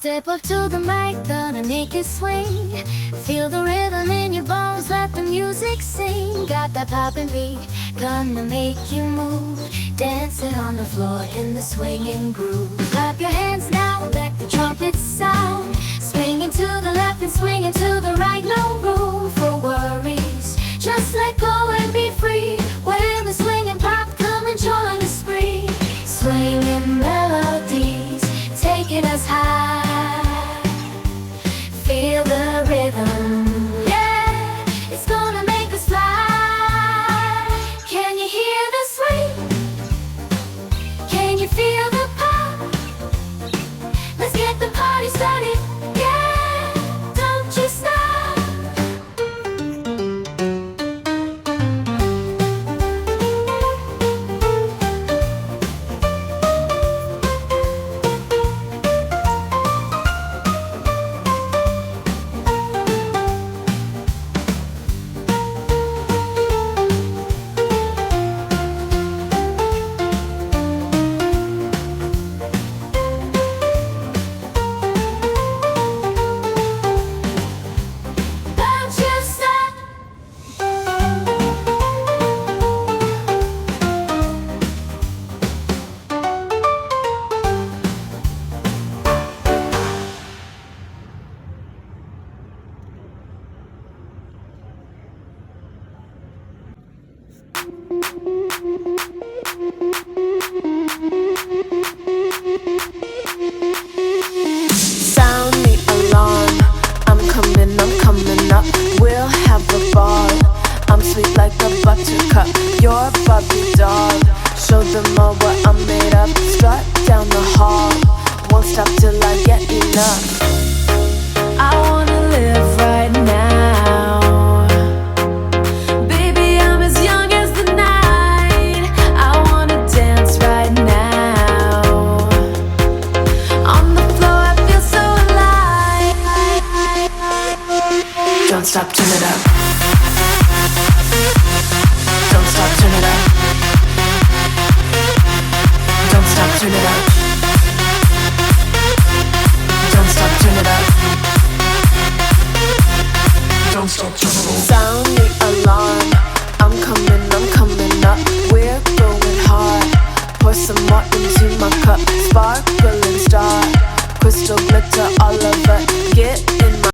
Step up to the mic, gonna make it swing. Feel the rhythm in your bones, let the music sing. Got that poppin' beat, gonna make you move. Dancing on the floor in the swinging groove. Clap your hands now, let the trumpets sound. Swinging to the left and swinging to the right. No room for worries, just let go and be free. When the swinging pop, come and join the spree. Swinging melodies, taking us high. Feel the rhythm, yeah, it's gonna make us fly. Can you hear the swing? Can you feel the pop? Let's get the party started, yeah, don't you stop. Sound the alarm, I'm coming up. We'll have a ball, I'm sweet like a buttercup. You're Barbie doll, show them all what I'm made of. Strut down the hall, won't stop till I get enough. I wanna live right now. Baby, I'm as young as the night. I wanna dance right now. On the floor, I feel so alive. Don't stop, turn it up. Don't stop, turn it up. Don't stop, turn it up. Don't stop, turn it up. Don't stop, turn it up. Sound the alarm, I'm coming up. We're going hard. Pour some more